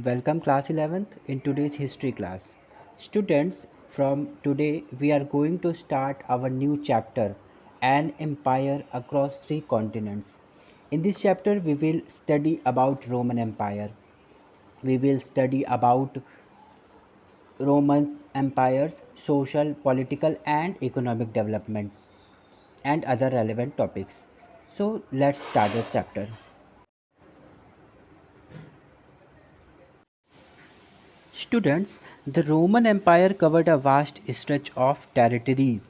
Welcome class 11th in today's history class. Students, from today we are going to start our new chapter, An Empire Across Three Continents. In this chapter we will study about Roman Empire. We will study about Roman Empire's social, political and economic development and other relevant topics. So let's start the chapter. Students, the Roman Empire covered a vast stretch of territories.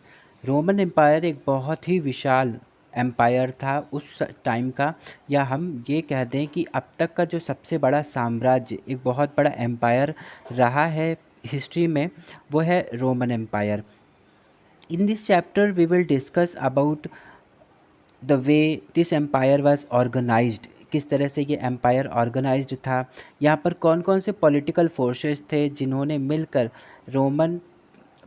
Roman empire एक बहुत ही विशाल empire था उस time का, या हम ये कह दें कि अब तक का जो सबसे बड़ा साम्राज्य, एक बहुत बड़ा एम्पायर रहा है हिस्ट्री में, वो है Roman empire. In this chapter, we will discuss about the way this empire was organized, किस तरह से ये एम्पायर ऑर्गेनाइज्ड था, यहाँ पर कौन कौन से पॉलिटिकल फोर्सेस थे जिन्होंने मिलकर रोमन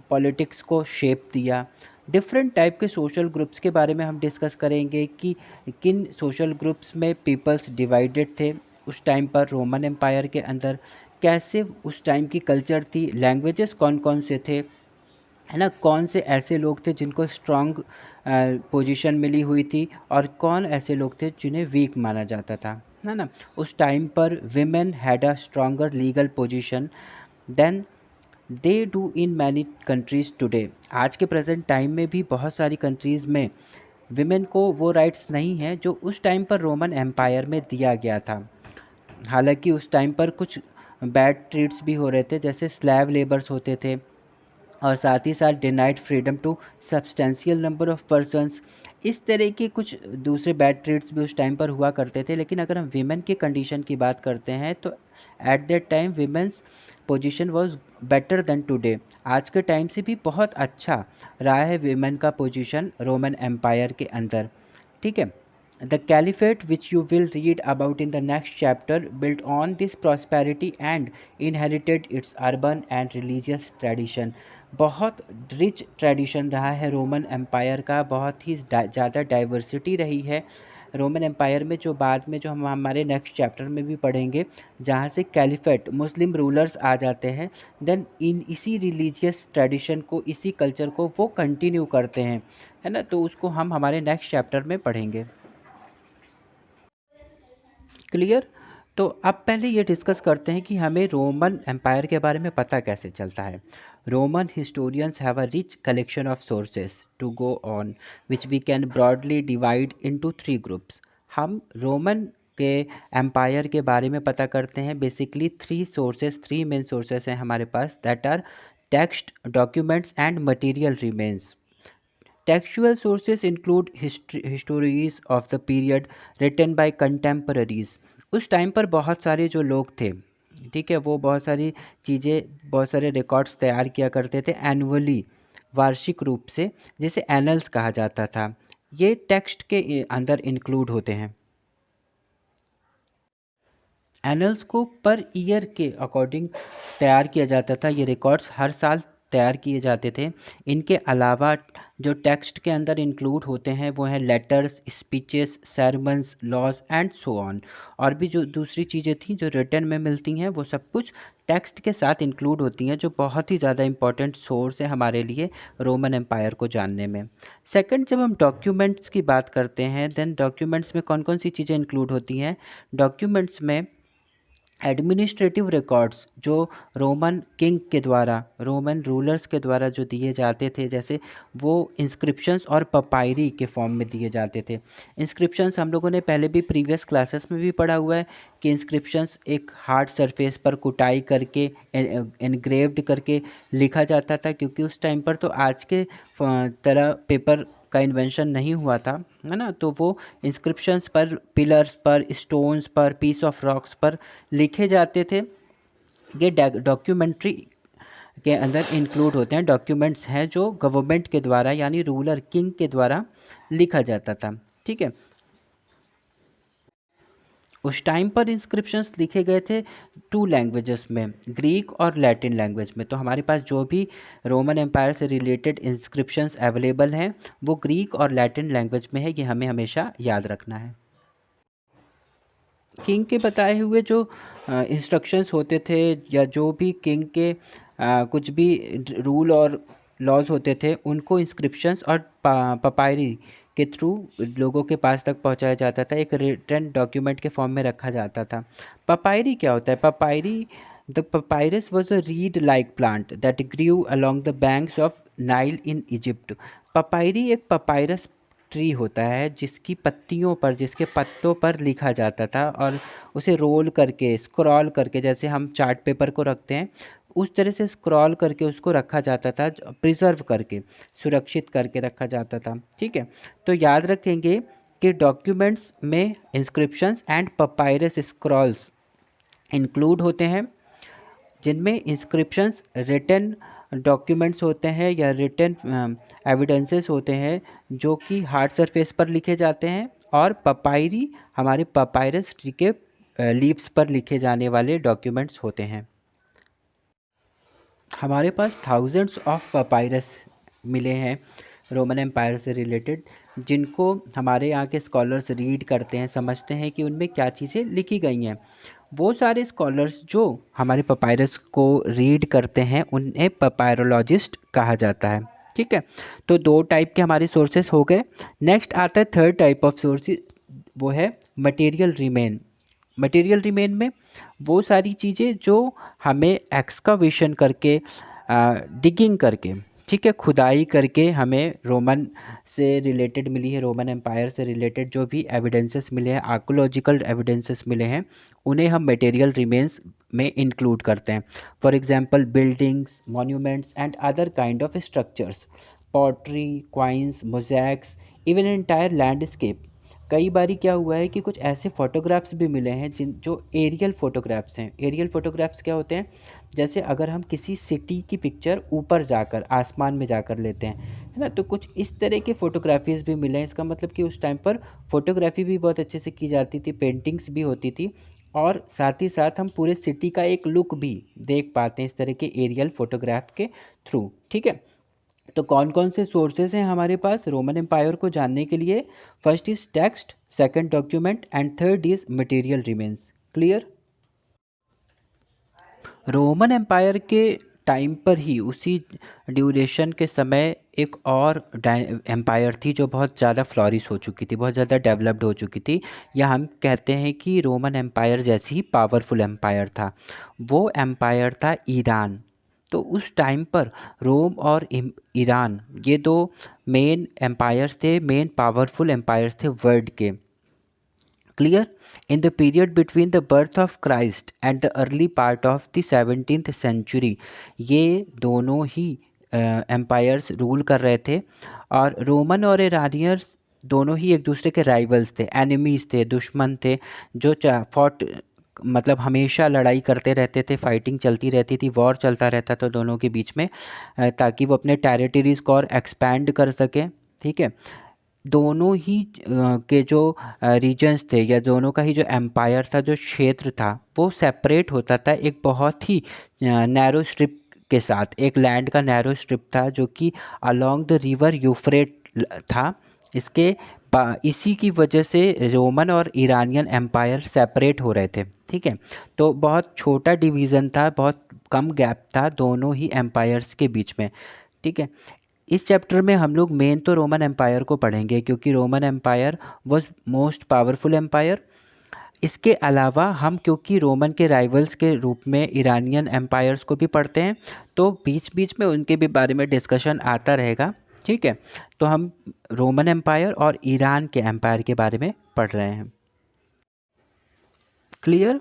पॉलिटिक्स को शेप दिया. डिफरेंट टाइप के सोशल ग्रुप्स के बारे में हम डिस्कस करेंगे कि किन सोशल ग्रुप्स में पीपल्स डिवाइडेड थे उस टाइम पर रोमन एम्पायर के अंदर, कैसे उस टाइम की कल्चर थी, लैंग्वेजेस कौन कौन से थे, है ना, कौन से ऐसे लोग थे जिनको स्ट्रॉन्ग पोजीशन मिली हुई थी और कौन ऐसे लोग थे जिन्हें वीक माना जाता था, है ना. उस टाइम पर women had a stronger legal position then they do in many countries today. आज के प्रेजेंट टाइम में भी बहुत सारी कंट्रीज़ में विमेन को वो राइट्स नहीं हैं जो उस टाइम पर रोमन एम्पायर में दिया गया था. हालांकि उस टाइम पर कुछ बैड ट्रीट्स भी हो रहे थे, जैसे स्लैव लेबर्स होते थे और साथ ही साथ denied freedom to substantial number of persons. इस तरह के कुछ दूसरे बैड ट्रेड्स भी उस टाइम पर हुआ करते थे. लेकिन अगर हम वीमेन की कंडीशन की बात करते हैं तो at that time women's position was better than today. आज के टाइम से भी बहुत अच्छा रहा है वीमेन का पोजीशन रोमन एम्पायर के अंदर. ठीक है. The caliphate, which you will read about in the next chapter, built on this prosperity and inherited its urban and religious tradition. बहुत रिच ट्रेडिशन रहा है रोमन एम्पायर का, बहुत ही ज़्यादा डाइवर्सिटी रही है रोमन एम्पायर में, जो बाद में जो हम हमारे नेक्स्ट चैप्टर में भी पढ़ेंगे, जहाँ से कैलिफेट मुस्लिम रूलर्स आ जाते हैं. देन इन इसी रिलीजियस ट्रेडिशन को, इसी कल्चर को वो कंटिन्यू करते हैं, है ना. तो उसको हम हमारे नेक्स्ट चैप्टर में पढ़ेंगे. क्लियर. तो अब पहले ये डिस्कस करते हैं कि हमें रोमन एम्पायर के बारे में पता कैसे चलता है. Roman historians have a rich collection of sources to go on which we can broadly divide into three groups. हम रोमन के एम्पायर के बारे में पता करते हैं. Basically three sources, three main sources हैं हमारे पास, that are text, documents and material remains. Textual sources include histories of the period written by contemporaries. उस टाइम पर बहुत सारे जो लोग थे, ठीक है, वो बहुत सारी चीज़ें, बहुत सारे रिकॉर्ड्स तैयार किया करते थे एनुअली, वार्षिक रूप से, जिसे एनल्स कहा जाता था. ये टेक्स्ट के अंदर इंक्लूड होते हैं. एनल्स को पर ईयर के अकॉर्डिंग तैयार किया जाता था. ये रिकॉर्ड्स हर साल तैयार किए जाते थे. इनके अलावा जो टेक्स्ट के अंदर इंक्लूड होते हैं वो हैं letters, speeches, sermons, laws and so on. और भी जो दूसरी चीज़ें थी जो रिटन में मिलती हैं, वो सब कुछ टेक्स्ट के साथ इंक्लूड होती हैं, जो बहुत ही ज़्यादा इंपॉर्टेंट सोर्स है हमारे लिए रोमन एम्पायर को जानने में. सेकंड, जब हम डॉक्यूमेंट्स की बात करते हैं, देन डॉक्यूमेंट्स में कौन कौन सी चीज़ें इंक्लूड होती हैं. डॉक्यूमेंट्स में एडमिनिस्ट्रेटिव रिकॉर्ड्स जो रोमन किंग के द्वारा, रोमन रूलर्स के द्वारा जो दिए जाते थे, जैसे वो इंस्क्रिप्शंस और पपायरी के फॉर्म में दिए जाते थे. इंस्क्रिप्शंस हम लोगों ने पहले भी प्रीवियस क्लासेस में भी पढ़ा हुआ है कि इंस्क्रिप्शंस एक हार्ड सरफेस पर कुटाई करके, एनग्रेव्ड करके लिखा जाता था, क्योंकि उस टाइम पर तो आज के तरह पेपर का इन्वेंशन नहीं हुआ था, है ना. तो वो इंस्क्रिप्शंस पर, पिलर्स पर, स्टोन्स पर, पीस ऑफ रॉक्स पर लिखे जाते थे. ये डॉक्यूमेंट्री के अंदर इंक्लूड होते हैं. डॉक्यूमेंट्स हैं जो गवर्नमेंट के द्वारा, यानी रूलर किंग के द्वारा लिखा जाता था. ठीक है. उस टाइम पर इंस्क्रिप्शंस लिखे गए थे टू लैंग्वेजेस में, ग्रीक और लैटिन लैंग्वेज में. तो हमारे पास जो भी रोमन एम्पायर से रिलेटेड इंस्क्रिप्शंस अवेलेबल हैं वो ग्रीक और लैटिन लैंग्वेज में है. ये हमें हमेशा याद रखना है. किंग के बताए हुए जो इंस्ट्रक्शंस होते थे या जो भी किंग के कुछ भी रूल और लॉज होते थे, उनको इंस्क्रिप्शंस और पपायरी के थ्रू लोगों के पास तक पहुंचाया जाता था, एक रिटन डॉक्यूमेंट के फॉर्म में रखा जाता था। पपायरी क्या होता है? Papyri, the papyrus was a reed like plant that grew along the banks of Nile in Egypt. Papyri एक पपायरस ट्री होता है जिसकी पत्तियों पर, जिसके पत्तों पर लिखा जाता था, और उसे रोल करके, स्क्रॉल करके, जैसे हम चार्ट पेपर को रखते हैं उस तरह से स्क्रॉल करके उसको रखा जाता था, प्रिजर्व करके, सुरक्षित करके रखा जाता था। ठीक है, तो याद रखेंगे कि डॉक्यूमेंट्स में inscriptions and papyrus Scrolls include होते हैं, जिनमें इंस्क्रिप्शंस रिटन डॉक्यूमेंट्स होते हैं या रिटन एविडेंसेस होते हैं जो कि हार्ड सरफेस पर लिखे जाते हैं, और पपायरी हमारे पपायरस ट्री के लीव्स पर लिखे जाने वाले डॉक्यूमेंट्स होते हैं। हमारे पास थाउजेंड्स ऑफ पपायरस मिले हैं रोमन एम्पायर से रिलेटेड, जिनको हमारे यहाँ के स्कॉलर्स रीड करते हैं, समझते हैं कि उनमें क्या चीज़ें लिखी गई हैं। वो सारे स्कॉलर्स जो हमारे पपायरस को रीड करते हैं उन्हें पपायरोलॉजिस्ट कहा जाता है। ठीक है, तो दो टाइप के हमारे सोर्सेस हो गए। नेक्स्ट आता है थर्ड टाइप ऑफ सोर्सेज, वो है मटेरियल रिमेन। मटेरियल रिमेन में वो सारी चीज़ें जो हमें एक्सकावेशन करके, डिगिंग करके, ठीक है, खुदाई करके हमें रोमन से रिलेटेड मिली है, रोमन एम्पायर से रिलेटेड जो भी एविडेंसेस मिले हैं, आर्कोलॉजिकल एविडेंसेस मिले हैं, उन्हें हम मटेरियल रिमेन्स में इंक्लूड करते हैं। For example buildings, monuments and other kind of structures, pottery, coins, mosaics, even entire landscape. कई बारी क्या हुआ है कि कुछ ऐसे फ़ोटोग्राफ्स भी मिले हैं जिन जो एरियल फ़ोटोग्राफ्स हैं। एरियल फ़ोटोग्राफ्स क्या होते हैं? जैसे अगर हम किसी सिटी की पिक्चर ऊपर जाकर, आसमान में जाकर लेते हैं, है ना, तो कुछ इस तरह के फ़ोटोग्राफीज़ भी मिले हैं। इसका मतलब कि उस टाइम पर फ़ोटोग्राफी भी बहुत अच्छे से की जाती थी, पेंटिंग्स भी होती थी, और साथ ही साथ हम पूरे सिटी का एक लुक भी देख पाते हैं इस तरह के एरियल फ़ोटोग्राफ के थ्रू। ठीक है, तो कौन कौन से सोर्सेज हैं हमारे पास रोमन एम्पायर को जानने के लिए? First is text, second document, and third is material remains. Clear? Roman empire के टाइम पर ही, उसी ड्यूरेशन के समय, एक और एम्पायर थी जो बहुत ज़्यादा फ्लॉरिश हो चुकी थी, बहुत ज़्यादा डेवलप्ड हो चुकी थी, या हम कहते हैं कि रोमन एम्पायर जैसी ही पावरफुल एम्पायर था। वो एम्पायर था ईरान। तो उस टाइम पर रोम और ईरान, ये दो मेन एम्पायर्स थे, मेन पावरफुल एम्पायर्स थे वर्ल्ड के। Clear? In the period between the birth of Christ and the early part of the 17th century, ये दोनों ही एम्पायर्स रूल कर रहे थे, और रोमन और ईरानियंस दोनों ही एक दूसरे के राइवल्स थे, एनिमीज़ थे, दुश्मन थे, जो फॉट, मतलब हमेशा लड़ाई करते रहते थे, फाइटिंग चलती रहती थी, वॉर चलता रहता था दोनों के बीच में, ताकि वो अपने टेरिटरीज़ को और एक्सपैंड कर सकें। ठीक है, दोनों ही के जो रीजन्स थे, या दोनों का ही जो एम्पायर था, जो क्षेत्र था, वो सेपरेट होता था एक बहुत ही नैरो स्ट्रिप के साथ। एक लैंड का नैरो स्ट्रिप था जो कि अलोंग द रिवर यूफ्रेट था। इसके इसी की वजह से रोमन और ईरानियन एम्पायर सेपरेट हो रहे थे। ठीक है, तो बहुत छोटा डिवीज़न था, बहुत कम गैप था दोनों ही एम्पायर्स के बीच में। ठीक है, इस चैप्टर में हम लोग मेन तो रोमन एम्पायर को पढ़ेंगे, क्योंकि Roman empire was most powerful empire. इसके अलावा हम, क्योंकि रोमन के राइवल्स के रूप में ईरानियन एम्पायर्स को भी पढ़ते हैं, तो बीच बीच में उनके भी बारे में डिस्कशन आता रहेगा। ठीक है, तो हम रोमन एम्पायर और ईरान के एम्पायर के बारे में पढ़ रहे हैं। Clear?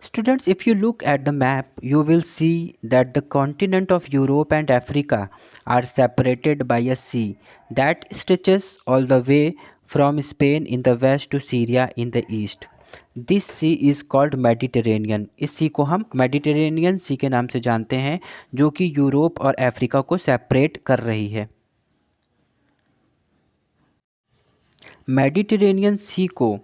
Students, if you look at the map, you will see that the continent of Europe and Africa are separated by a sea that stretches all the way from Spain in the west to Syria in the east. This sea is called Mediterranean. इस सी को हम Mediterranean सी के नाम से जानते हैं, जो कि यूरोप और अफ्रीका को सेपरेट कर रही है। मेडिटेरेनियन सी को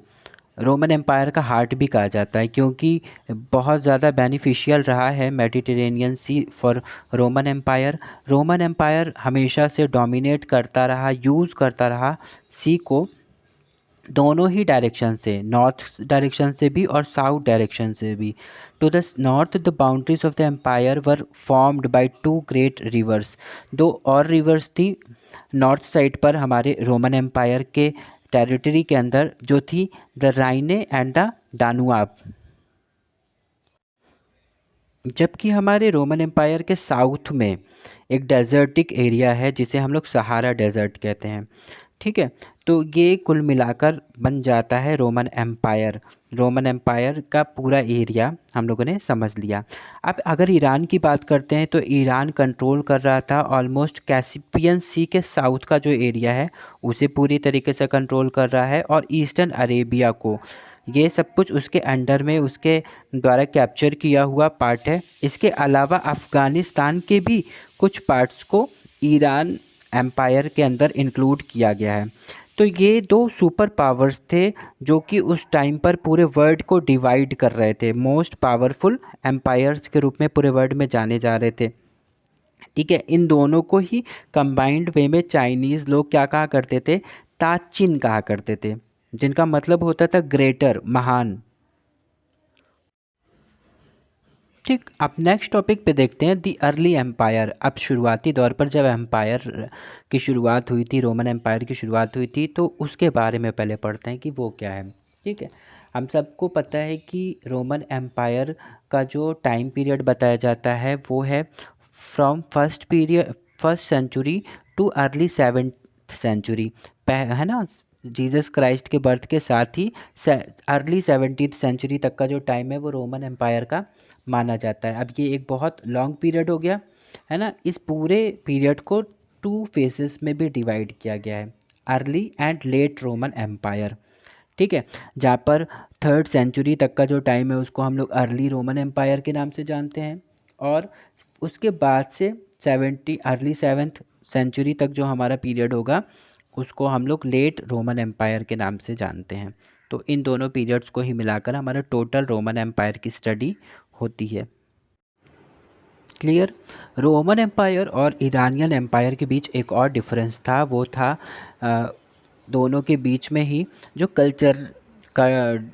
रोमन एम्पायर का हार्ट भी कहा जाता है, क्योंकि बहुत ज़्यादा बेनिफिशियल रहा है Mediterranean sea for Roman empire. Roman empire हमेशा से डोमिनेट करता रहा, यूज़ करता रहा सी को, दोनों ही डायरेक्शन से, नॉर्थ डायरेक्शन से भी और साउथ डायरेक्शन से भी। To the north the boundaries of the empire were formed by two great rivers. दो और रिवर्स थी नॉर्थ साइड पर हमारे रोमन एम्पायर के टेरिटरी के अंदर, जो थी द राइने एंड द दानुआब। जबकि हमारे रोमन एम्पायर के साउथ में एक डेजर्टिक एरिया है जिसे हम लोग सहारा डेजर्ट कहते हैं। ठीक है, तो ये कुल मिलाकर बन जाता है रोमन एम्पायर। रोमन एम्पायर का पूरा एरिया हम लोगों ने समझ लिया। अब अगर ईरान की बात करते हैं तो ईरान कंट्रोल कर रहा था ऑलमोस्ट कैस्पियन सी के साउथ का जो एरिया है उसे पूरी तरीके से कंट्रोल कर रहा है, और ईस्टर्न अरेबिया को, ये सब कुछ उसके अंडर में उसके द्वारा कैप्चर किया हुआ पार्ट है। इसके अलावा अफ़गानिस्तान के भी कुछ पार्ट्स को ईरान एम्पायर के अंदर इंक्लूड किया गया है। तो ये दो सुपर पावर्स थे जो कि उस टाइम पर पूरे वर्ल्ड को डिवाइड कर रहे थे, मोस्ट पावरफुल एम्पायर्स के रूप में पूरे वर्ल्ड में जाने जा रहे थे। ठीक है, इन दोनों को ही कंबाइंड वे में चाइनीज़ लोग क्या कहा करते थे, ताचिन कहा करते थे, जिनका मतलब होता था ग्रेटर, महान। ठीक, अब नेक्स्ट टॉपिक पे देखते हैं दी अर्ली एम्पायर। अब शुरुआती दौर पर जब एम्पायर की शुरुआत हुई थी, रोमन एम्पायर की शुरुआत हुई थी, तो उसके बारे में पहले पढ़ते हैं कि वो क्या है। ठीक है, हम सबको पता है कि रोमन एम्पायर का जो टाइम पीरियड बताया जाता है वो है from first century to early seventh century, है ना। जीसस क्राइस्ट के बर्थ के साथ ही अर्ली 17th सेंचुरी तक का जो टाइम है वो रोमन एम्पायर का माना जाता है। अब ये एक बहुत लॉन्ग पीरियड हो गया है ना। इस पूरे पीरियड को टू फेजेस में भी डिवाइड किया गया है, early and late Roman empire. ठीक है, जहाँ पर थर्ड सेंचुरी तक का जो टाइम है उसको हम लोग अर्ली रोमन एम्पायर के नाम से जानते हैं, और उसके बाद से अर्ली सेवेंथ सेंचुरी तक जो हमारा पीरियड होगा उसको हम लोग लेट रोमन एम्पायर के नाम से जानते हैं। तो इन दोनों पीरियड्स को ही मिलाकर हमारा टोटल रोमन एम्पायर की स्टडी होती है। क्लियर। रोमन एम्पायर और ईरानियन एम्पायर के बीच एक और डिफरेंस था, वो था दोनों के बीच में ही जो कल्चर का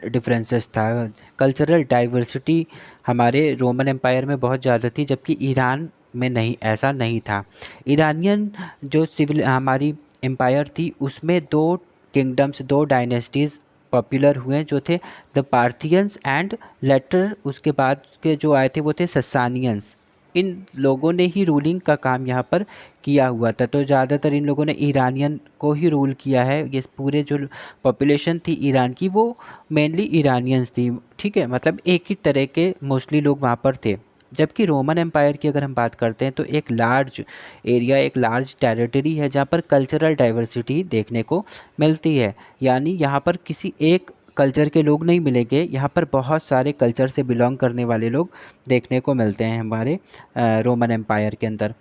डिफरेंसेस था। कल्चरल डाइवर्सिटी हमारे रोमन एम्पायर में बहुत ज़्यादा थी, जबकि ईरान में नहीं, ऐसा नहीं था। ईरानियन जो सिविल हमारी एम्पायर थी उसमें दो किंगडम्स, दो डायनेस्टीज़ पॉपुलर हुए जो थे द पार्थियंस एंड लेटर उसके बाद के जो आए थे वो थे ससानियंस। इन लोगों ने ही रूलिंग का काम यहाँ पर किया हुआ था, तो ज़्यादातर इन लोगों ने ईरानियन को ही रूल किया है। ये पूरे जो पॉपुलेशन थी ईरान की वो मेनली ईरानियंस थी। ठीक है, मतलब एक ही तरह के मोस्टली लोग वहाँ पर थे। जबकि रोमन एम्पायर की अगर हम बात करते हैं तो एक लार्ज एरिया, एक लार्ज टेरिटरी है जहाँ पर कल्चरल डाइवर्सिटी देखने को मिलती है। यानी यहाँ पर किसी एक कल्चर के लोग नहीं मिलेंगे, यहाँ पर बहुत सारे कल्चर से बिलोंग करने वाले लोग देखने को मिलते हैं हमारे रोमन एम्पायर के अंदर।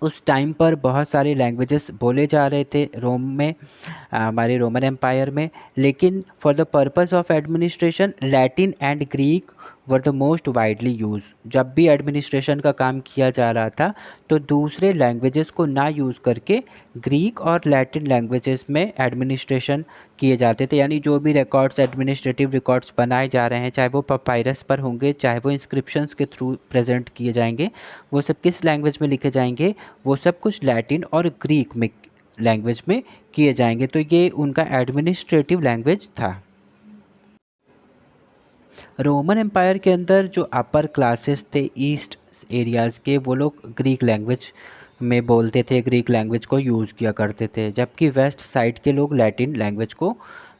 उस टाइम पर बहुत सारे लैंग्वेजेस बोले जा रहे थे रोम में, हमारे रोमन एम्पायर में, लेकिन for the purpose of administration Latin and Greek were the most widely use. जब भी एडमिनिस्ट्रेशन का काम किया जा रहा था तो दूसरे लैंग्वेजेस को ना यूज़ करके ग्रीक और लैटिन लैंग्वेजेस में एडमिनिस्ट्रेशन किए जाते थे। यानी जो भी रिकॉर्ड्स, एडमिनिस्ट्रेटिव रिकॉर्ड्स बनाए जा रहे हैं, चाहे वो पपायरस पर होंगे, चाहे वो इंस्क्रिप्शंस के थ्रू प्रेजेंट किए जाएंगे, वो सब किस लैंग्वेज में लिखे जाएंगे, वो सब कुछ लैटिन और ग्रीक में लैंग्वेज में किए जाएंगे। तो ये उनका एडमिनिस्ट्रेटिव लैंग्वेज था। रोमन एम्पायर के अंदर जो अपर क्लासेस थे ईस्ट एरियाज़ के, वो लोग ग्रीक लैंग्वेज में बोलते थे, ग्रीक लैंग्वेज को यूज़ किया करते थे, जबकि वेस्ट साइड के लोग लैटिन लैंग्वेज को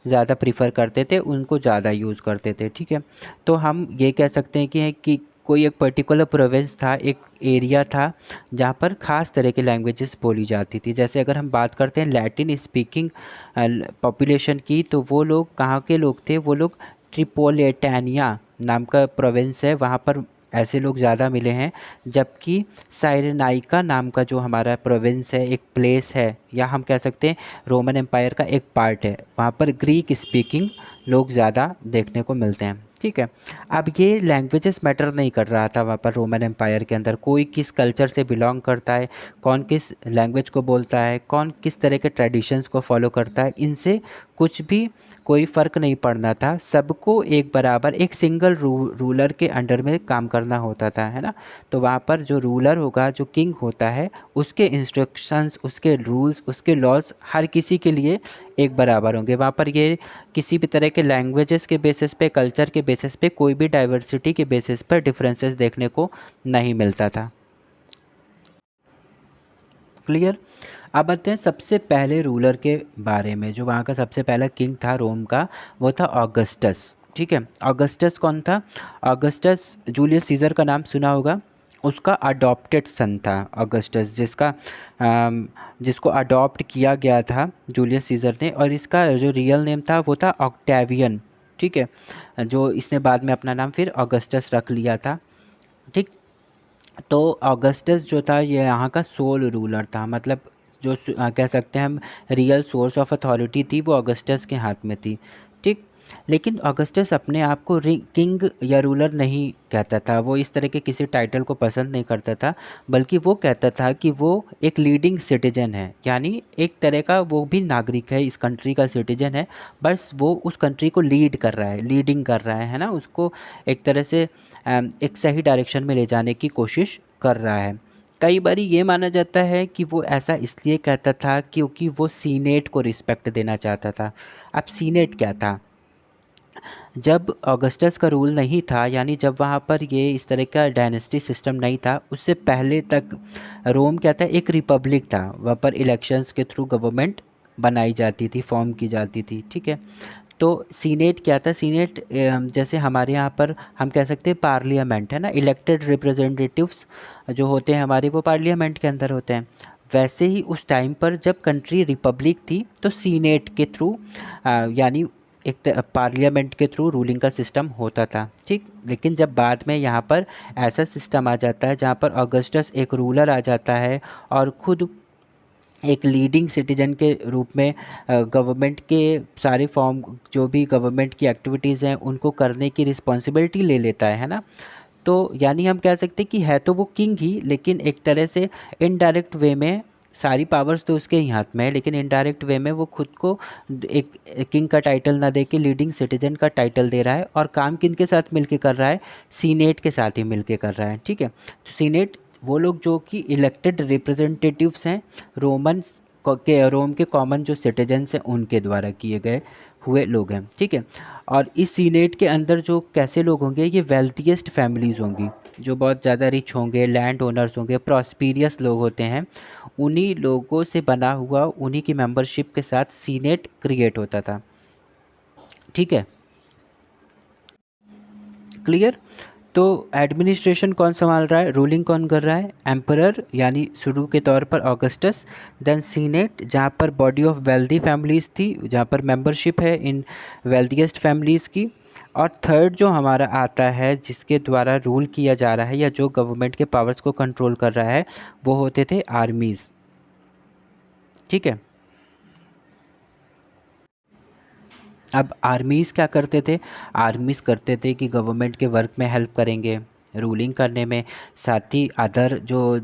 ज़्यादा प्रीफर करते थे, उनको ज़्यादा यूज़ करते थे। ठीक है, तो हम ये कह सकते हैं कि कोई एक पर्टिकुलर प्रोविंस था, एक एरिया था जहाँ पर ख़ास तरह की लैंग्वेजेस बोली जाती थी। जैसे अगर हम बात करते हैं लैटिन स्पीकिंग पॉपुलेशन की, तो वो लोग कहाँ के लोग थे, वो लोग ट्रिपोलिटानिया नाम का प्रोविंस है, वहाँ पर ऐसे लोग ज़्यादा मिले हैं। जबकि साइरेनाइका नाम का जो हमारा प्रोविंस है, एक प्लेस है, या हम कह सकते हैं रोमन एम्पायर का एक पार्ट है, वहाँ पर ग्रीक स्पीकिंग लोग ज़्यादा देखने को मिलते हैं। ठीक है, अब ये लैंग्वेजेस मैटर नहीं कर रहा था वहाँ पर रोमन एम्पायर के अंदर, कोई किस कल्चर से बिलोंग करता है, कौन किस लैंग्वेज को बोलता है, कौन किस तरह के ट्रेडिशंस को फॉलो करता है, इनसे कुछ भी कोई फ़र्क नहीं पड़ना था। सबको एक बराबर एक सिंगल रूलर के अंडर में काम करना होता था, है ना। तो वहाँ पर जो रूलर होगा, जो किंग होता है, उसके इंस्ट्रक्शंस, उसके रूल्स, उसके लॉज हर किसी के लिए एक बराबर होंगे। वहाँ पर ये किसी भी तरह के लैंग्वेजेस के बेसिस पे, कल्चर के बेसिस पे, कोई भी डाइवर्सिटी के बेसिस पर डिफरेंसेस देखने को नहीं मिलता था। क्लियर। अब आते हैं सबसे पहले रूलर के बारे में। जो वहाँ का सबसे पहला किंग था रोम का, वो था ऑगस्टस। ठीक है, ऑगस्टस कौन था? ऑगस्टस जूलियस सीज़र का नाम सुना होगा। उसका अडॉप्टेड सन था ऑगस्टस, जिसको अडॉप्ट किया गया था जूलियस सीज़र ने, और इसका जो रियल नेम था वो था ऑक्टेवियन। ठीक है, जो इसने बाद में अपना नाम फिर ऑगस्टस रख लिया था। ठीक, तो ऑगस्टस जो था ये यहाँ का सोल रूलर था, मतलब जो कह सकते हैं हम रियल सोर्स ऑफ अथॉरिटी थी वो ऑगस्टस के हाथ में थी। ठीक, लेकिन ऑगस्टस अपने आप को किंग या रूलर नहीं कहता था, वो इस तरह के किसी टाइटल को पसंद नहीं करता था, बल्कि वो कहता था कि वो एक लीडिंग सिटीजन है, यानी एक तरह का वो भी नागरिक है, इस कंट्री का सिटीजन है, बस वो उस कंट्री को लीड कर रहा है, लीडिंग कर रहा है ना, उसको एक तरह से एक सही डायरेक्शन में ले जाने की कोशिश कर रहा है। कई बार ये माना जाता है कि वो ऐसा इसलिए कहता था क्योंकि वो सीनेट को रिस्पेक्ट देना चाहता था। अब सीनेट क्या था? जब ऑगस्टस का रूल नहीं था, यानी जब वहाँ पर ये इस तरह का डायनेस्टी सिस्टम नहीं था, उससे पहले तक रोम क्या था? एक रिपब्लिक था। वहाँ पर इलेक्शंस के थ्रू गवर्नमेंट बनाई जाती थी, फॉर्म की जाती थी। ठीक है, तो सीनेट क्या था? सीनेट जैसे हमारे यहाँ पर हम कह सकते हैं पार्लियामेंट है ना, इलेक्टेड रिप्रेजेंटेटिव्स जो होते हैं हमारे, वो पार्लियामेंट के अंदर होते हैं। वैसे ही उस टाइम पर जब कंट्री रिपब्लिक थी तो सीनेट के थ्रू, यानी एक पार्लियामेंट के थ्रू रूलिंग का सिस्टम होता था। ठीक, लेकिन जब बाद में यहाँ पर ऐसा सिस्टम आ जाता है जहाँ पर ऑगस्टस एक रूलर आ जाता है और ख़ुद एक लीडिंग सिटीजन के रूप में गवर्नमेंट के सारे फॉर्म, जो भी गवर्नमेंट की एक्टिविटीज़ हैं उनको करने की रिस्पॉन्सिबिलिटी ले लेता है ना। तो यानी हम कह सकते हैं कि है तो वो किंग ही, लेकिन एक तरह से इनडायरेक्ट वे में सारी पावर्स तो उसके ही हाथ में है, लेकिन इनडायरेक्ट वे में वो खुद को एक किंग का टाइटल ना दे के लीडिंग सिटीजन का टाइटल दे रहा है, और काम किन के साथ मिलके कर रहा है? सीनेट के साथ ही मिलके कर रहा है। ठीक है, तो सीनेट वो लोग जो कि इलेक्टेड रिप्रेजेंटेटिव्स हैं, रोम के कॉमन जो सिटीजन्स हैं उनके द्वारा किए गए हुए लोग हैं। ठीक है, और इस सीनेट के अंदर जो कैसे लोग होंगे? ये वेल्थिएस्ट फैमिलीज़ होंगी, जो बहुत ज़्यादा रिच होंगे, लैंड ओनर्स होंगे, प्रॉस्पीरियस लोग होते हैं। उन्हीं लोगों से बना हुआ, उन्हीं की मेंबरशिप के साथ सीनेट क्रिएट होता था। ठीक है, क्लियर। तो एडमिनिस्ट्रेशन कौन संभाल रहा है? रूलिंग कौन कर रहा है? एम्परर, यानी शुरू के तौर पर ऑगस्टस। देन सीनेट, जहाँ पर बॉडी ऑफ वेल्दी फैमिलीज़ थी, जहाँ पर मेंबरशिप है इन वेल्दीएस्ट फैमिलीज़ की। और थर्ड जो हमारा आता है, जिसके द्वारा रूल किया जा रहा है या जो गवर्नमेंट के पावर्स को कंट्रोल कर रहा है, वो होते थे आर्मीज़। ठीक है, अब आर्मीज़ क्या करते थे? आर्मीज़ करते थे कि गवर्नमेंट के वर्क में हेल्प करेंगे, रूलिंग करने में, साथ ही अदर जो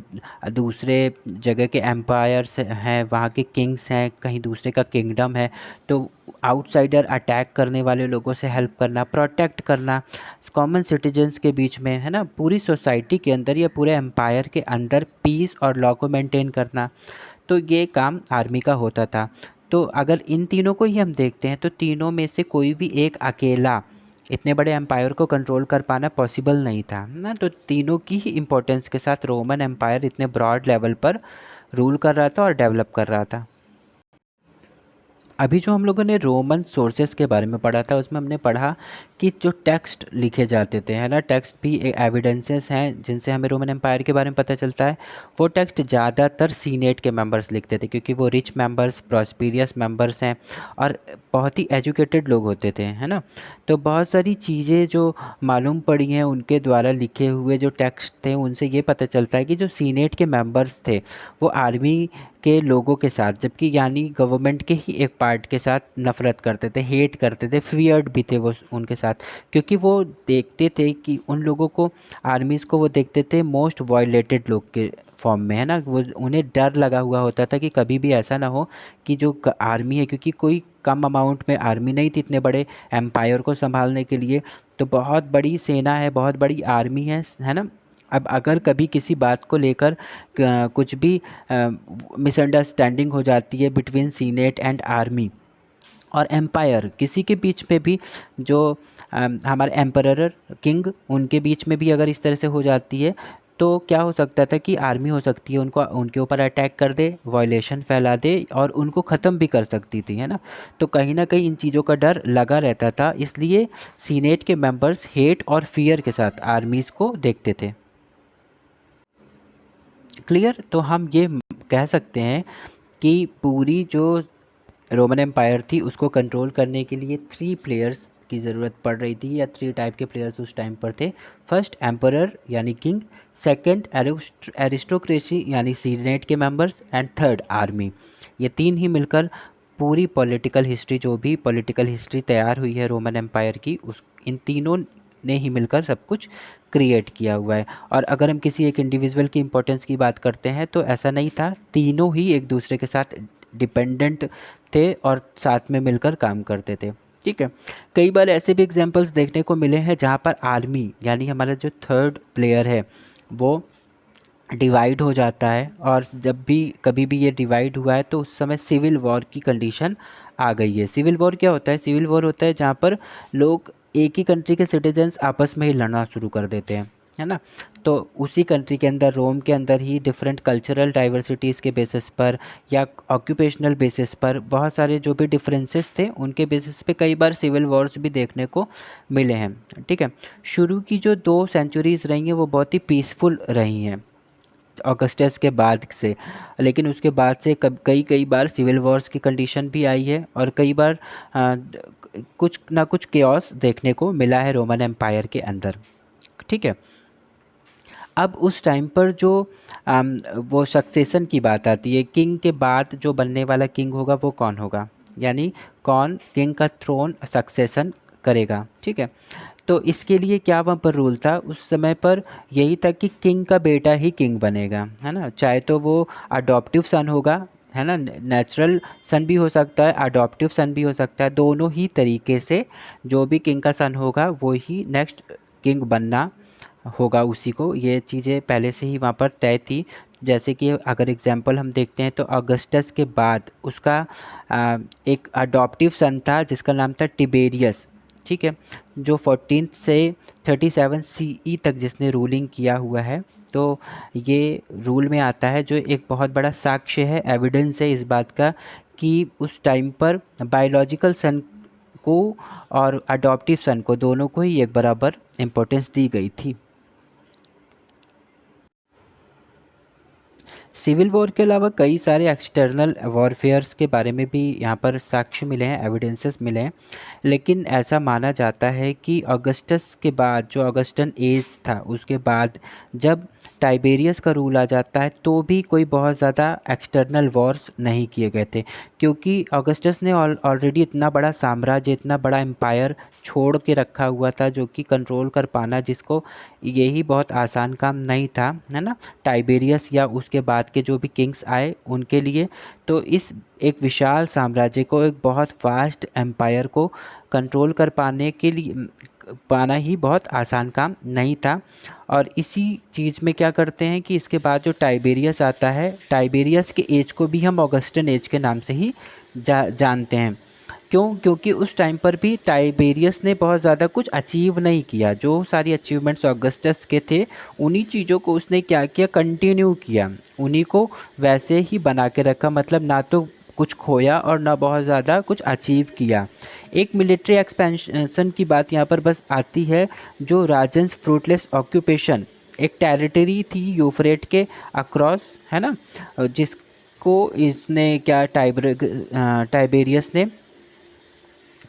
दूसरे जगह के एम्पायर्स हैं, वहाँ के किंग्स हैं, कहीं दूसरे का किंगडम है, तो आउटसाइडर अटैक करने वाले लोगों से हेल्प करना, प्रोटेक्ट करना, कॉमन सिटीजन्स के बीच में, है ना, पूरी सोसाइटी के अंदर या पूरे एम्पायर के अंदर पीस और लॉ को मेंटेन करना। तो ये काम आर्मी का होता था। तो अगर इन तीनों को ही हम देखते हैं तो तीनों में से कोई भी एक अकेला इतने बड़े एम्पायर को कंट्रोल कर पाना पॉसिबल नहीं था ना। तो तीनों की ही इम्पोर्टेंस के साथ रोमन एम्पायर इतने ब्रॉड लेवल पर रूल कर रहा था और डेवलप कर रहा था। अभी जो हम लोगों ने रोमन सोर्सेस के बारे में पढ़ा था, उसमें हमने पढ़ा कि जो टेक्स्ट लिखे जाते थे, है ना, टेक्स्ट भी एविडेंसेस हैं जिनसे हमें रोमन एम्पायर के बारे में पता चलता है। वो टेक्स्ट ज़्यादातर सीनेट के मेंबर्स लिखते थे, क्योंकि वो रिच मेंबर्स, प्रॉस्पीरियस मेंबर्स हैं और बहुत ही एजुकेटेड लोग होते थे, है ना। तो बहुत सारी चीज़ें जो मालूम पड़ी हैं उनके द्वारा लिखे हुए जो टेक्स्ट थे, उनसे ये पता चलता है कि जो सीनेट के मेंबर्स थे वो आर्मी के लोगों के साथ, जबकि यानी गवर्नमेंट के ही एक पार्ट के साथ नफ़रत करते थे, हेट करते थे, फियर्ड भी थे वो उनके साथ, क्योंकि वो देखते थे कि उन लोगों को, आर्मीज़ को वो देखते थे मोस्ट वायलेटेड लोग के फॉर्म में, है ना। वो उन्हें डर लगा हुआ होता था कि कभी भी ऐसा ना हो कि जो आर्मी है, क्योंकि कोई कम अमाउंट में आर्मी नहीं थी इतने बड़े एम्पायर को संभालने के लिए, तो बहुत बड़ी सेना है, बहुत बड़ी आर्मी है ना। अब अगर कभी किसी बात को लेकर कुछ भी मिसअंडरस्टैंडिंग हो जाती है बिटवीन सीनेट एंड आर्मी और एम्पायर, किसी के बीच में भी, जो हमारे एम्परर किंग, उनके बीच में भी अगर इस तरह से हो जाती है, तो क्या हो सकता था कि आर्मी हो सकती है उनको, उनके ऊपर अटैक कर दे, वायलेशन फैला दे और उनको ख़त्म भी कर सकती थी, है ना। तो कहीं ना कहीं इन चीज़ों का डर लगा रहता था, इसलिए सीनेट के मेंबर्स हेट और फियर के साथ आर्मीज़ को देखते थे। क्लियर। तो हम ये कह सकते हैं कि पूरी जो रोमन एम्पायर थी उसको कंट्रोल करने के लिए 3 प्लेयर्स की ज़रूरत पड़ रही थी, या 3 टाइप के प्लेयर्स उस टाइम पर थे। फर्स्ट एम्परर यानी किंग, सेकंड एरिस्टोक्रेसी यानी सीनेट के मेंबर्स, एंड थर्ड आर्मी। ये 3 ही मिलकर पूरी पॉलिटिकल हिस्ट्री, जो भी पॉलिटिकल हिस्ट्री तैयार हुई है रोमन एम्पायर की, उस इन तीनों ने ही मिलकर सब कुछ क्रिएट किया हुआ है। और अगर हम किसी एक इंडिविजुअल की इंपॉर्टेंस की बात करते हैं तो ऐसा नहीं था, तीनों ही एक दूसरे के साथ डिपेंडेंट थे और साथ में मिलकर काम करते थे। ठीक है। कई बार ऐसे भी एग्जांपल्स देखने को मिले हैं जहाँ पर आर्मी यानी हमारा जो थर्ड प्लेयर है वो डिवाइड हो जाता है, और जब भी कभी भी ये डिवाइड हुआ है तो उस समय सिविल वॉर की कंडीशन आ गई है। सिविल वॉर क्या होता है? सिविल वॉर होता है जहाँ पर लोग, एक ही कंट्री के सिटीजन्स आपस में ही लड़ना शुरू कर देते हैं, है ना। तो उसी कंट्री के अंदर, रोम के अंदर ही डिफरेंट कल्चरल डाइवर्सिटीज़ के बेसिस पर या ऑक्यूपेशनल बेसिस पर बहुत सारे जो भी डिफरेंसेस थे उनके बेसिस पे कई बार सिविल वॉर्स भी देखने को मिले हैं। ठीक है। शुरू की जो 2 सेंचुरीज़ रही हैं वो बहुत ही पीसफुल रही हैं ऑगस्टस के बाद से, लेकिन उसके बाद से कई कई बार सिविल वॉर्स की कंडीशन भी आई है, और कई बार कुछ ना कुछ केओस देखने को मिला है रोमन एम्पायर के अंदर। ठीक है। अब उस टाइम पर जो वो सक्सेशन की बात आती है, किंग के बाद जो बनने वाला किंग होगा वो कौन होगा, यानी कौन किंग का थ्रोन सक्सेशन करेगा। ठीक है। तो इसके लिए क्या वहाँ पर रूल था उस समय पर? यही था कि किंग का बेटा ही किंग बनेगा, है ना। चाहे तो वो अडॉप्टिव सन होगा, है ना, नेचुरल सन भी हो सकता है, अडॉप्टिव सन भी हो सकता है, दोनों ही तरीके से जो भी किंग का सन होगा वो ही नेक्स्ट किंग बनना होगा उसी को। ये चीज़ें पहले से ही वहाँ पर तय थी। जैसे कि अगर एग्जांपल हम देखते हैं तो अगस्टस के बाद उसका एक अडॉप्टिव सन था जिसका नाम था टिबेरियस। ठीक है। जो 14 से 37 सीई तक जिसने रूलिंग किया हुआ है, तो ये रूल में आता है, जो एक बहुत बड़ा साक्ष्य है, एविडेंस है इस बात का कि उस टाइम पर बायोलॉजिकल सन को और अडॉप्टिव सन को, दोनों को ही एक बराबर इम्पोर्टेंस दी गई थी। सिविल वॉर के अलावा कई सारे एक्सटर्नल वॉरफेयर्स के बारे में भी यहाँ पर साक्ष्य मिले हैं, एविडेंसेस मिले हैं। लेकिन ऐसा माना जाता है कि अगस्टस के बाद, जो अगस्टन एज था उसके बाद जब टाइबेरियस का रूल आ जाता है, तो भी कोई बहुत ज़्यादा एक्सटर्नल वॉर्स नहीं किए गए थे, क्योंकि अगस्टस ने ऑलरेडी इतना बड़ा साम्राज्य, इतना बड़ा एम्पायर छोड़ के रखा हुआ था, जो कि कंट्रोल कर पाना जिसको, यही बहुत आसान काम नहीं था, है ना, टाइबेरियस या उसके बाद के जो भी किंग्स आए उनके लिए। तो इस एक विशाल साम्राज्य को, एक बहुत वास्ट एम्पायर को कंट्रोल कर पाने के लिए, पाना ही बहुत आसान काम नहीं था। और इसी चीज़ में क्या करते हैं कि इसके बाद जो टाइबेरियस आता है, टाइबेरियस के एज को भी हम ऑगस्टन एज के नाम से ही जानते हैं। क्यों? क्योंकि उस टाइम पर भी टाइबेरियस ने बहुत ज़्यादा कुछ अचीव नहीं किया। जो सारी अचीवमेंट्स ऑगस्टस के थे उन्हीं चीज़ों को उसने क्या किया, कंटिन्यू किया, उन्हीं को वैसे ही बना के रखा, मतलब ना तो कुछ खोया और ना बहुत ज़्यादा कुछ अचीव किया। एक मिलिट्री एक्सपेंशन की बात यहाँ पर बस आती है, जो राजन्स फ्रूटलेस ऑक्यूपेशन, एक टेरिटरी थी यूफ्रेट के अक्रॉस, है ना, जिसको इसने क्या, टाइबेरियस ने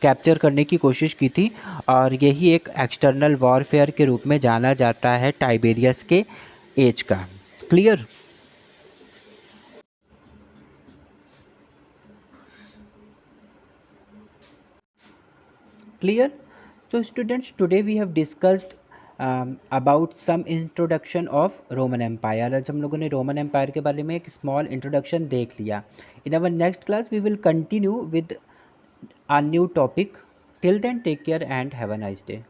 कैप्चर करने की कोशिश की थी, और यही एक एक्सटर्नल वॉरफेयर के रूप में जाना जाता है टाइबेरियस के एज का। Clear. Clear? So, students, today we have discussed about some introduction of Roman Empire. आज हम लोगों ने रोमन एम्पायर के बारे में एक स्मॉल इंट्रोडक्शन देख लिया. In our next class, we will continue with a new topic. Till then, take care and have a nice day.